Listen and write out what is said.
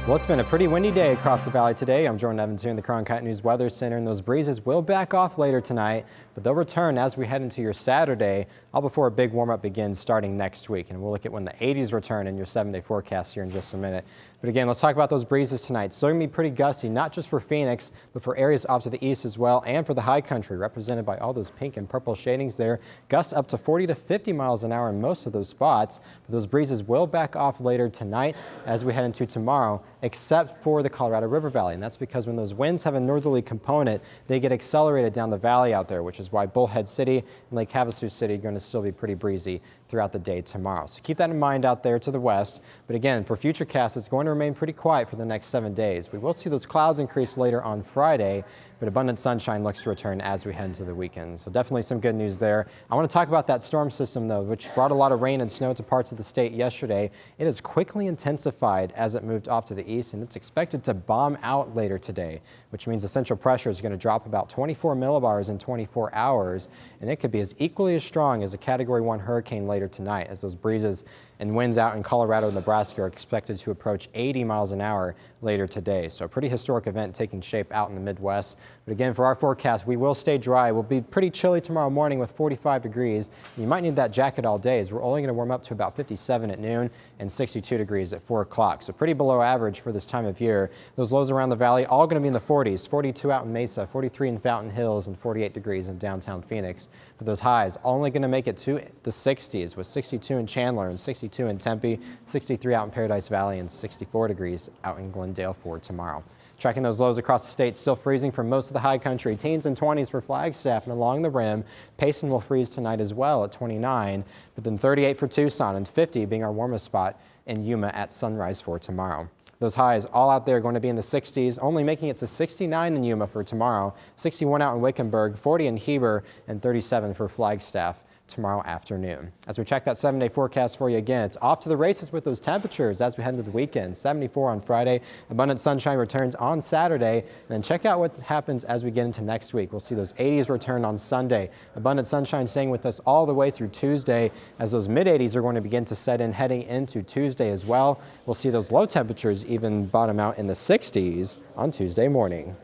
Well, it's been a pretty windy day across the valley today. I'm Jordan Evans here in the Cronkite News Weather Center, and those breezes will back off later tonight, but they'll return as we head into your Saturday, all before a big warm-up begins starting next week. And we'll look at when the 80s return in your 7-day forecast here in just a minute. But again, let's talk about those breezes tonight. Still going to be pretty gusty, not just for Phoenix, but for areas off to the east as well, and for the high country, represented by all those pink and purple shadings there. Gusts up to 40 to 50 miles an hour in most of those spots. But those breezes will back off later tonight as we head into tomorrow, except for the Colorado River Valley. And that's because when those winds have a northerly component, they get accelerated down the valley out there, which is why Bullhead City and Lake Havasu City are going to still be pretty breezy throughout the day tomorrow. So keep that in mind out there to the west. But again, for future casts, it's going to remain pretty quiet for the next 7 days. We will see those clouds increase later on Friday, but abundant sunshine looks to return as we head into the weekend. So definitely some good news there. I want to talk about that storm system, though, which brought a lot of rain and snow to parts of the state yesterday. It has quickly intensified as it moved off to the east, and it's expected to bomb out later today, which means the central pressure is going to drop about 24 millibars in 24 hours, and it could be as equally as strong as a Category 1 hurricane later tonight, as those breezes and winds out in Colorado and Nebraska are expected to approach 80 miles an hour later today. So a pretty historic event taking shape out in the Midwest. But again, for our forecast, we will stay dry. We'll be pretty chilly tomorrow morning with 45 degrees. You might need that jacket all day, as we're only going to warm up to about 57 at noon and 62 degrees at 4 o'clock. So pretty below average for this time of year. Those lows around the valley all going to be in the 40s, 42 out in Mesa, 43 in Fountain Hills, and 48 degrees in downtown Phoenix. But those highs only going to make it to the 60s, with 62 in Chandler and 62 in Tempe, 63 out in Paradise Valley, and 64 degrees out in Glendale for tomorrow. Tracking those lows across the state, still freezing for most of the high country. Teens and 20s for Flagstaff and along the rim. Payson will freeze tonight as well at 29, but then 38 for Tucson and 50 being our warmest spot in Yuma at sunrise for tomorrow. Those highs all out there going to be in the 60s, only making it to 69 in Yuma for tomorrow, 61 out in Wickenburg, 40 in Heber, and 37 for Flagstaff tomorrow afternoon. As we check that 7-day forecast for you again, it's off to the races with those temperatures as we head into the weekend. 74 on Friday, abundant sunshine returns on Saturday, and then check out what happens as we get into next week. We'll see those 80s return on Sunday. Abundant sunshine staying with us all the way through Tuesday, as those mid-80s are going to begin to set in heading into Tuesday as well. We'll see those low temperatures even bottom out in the 60s on Tuesday morning.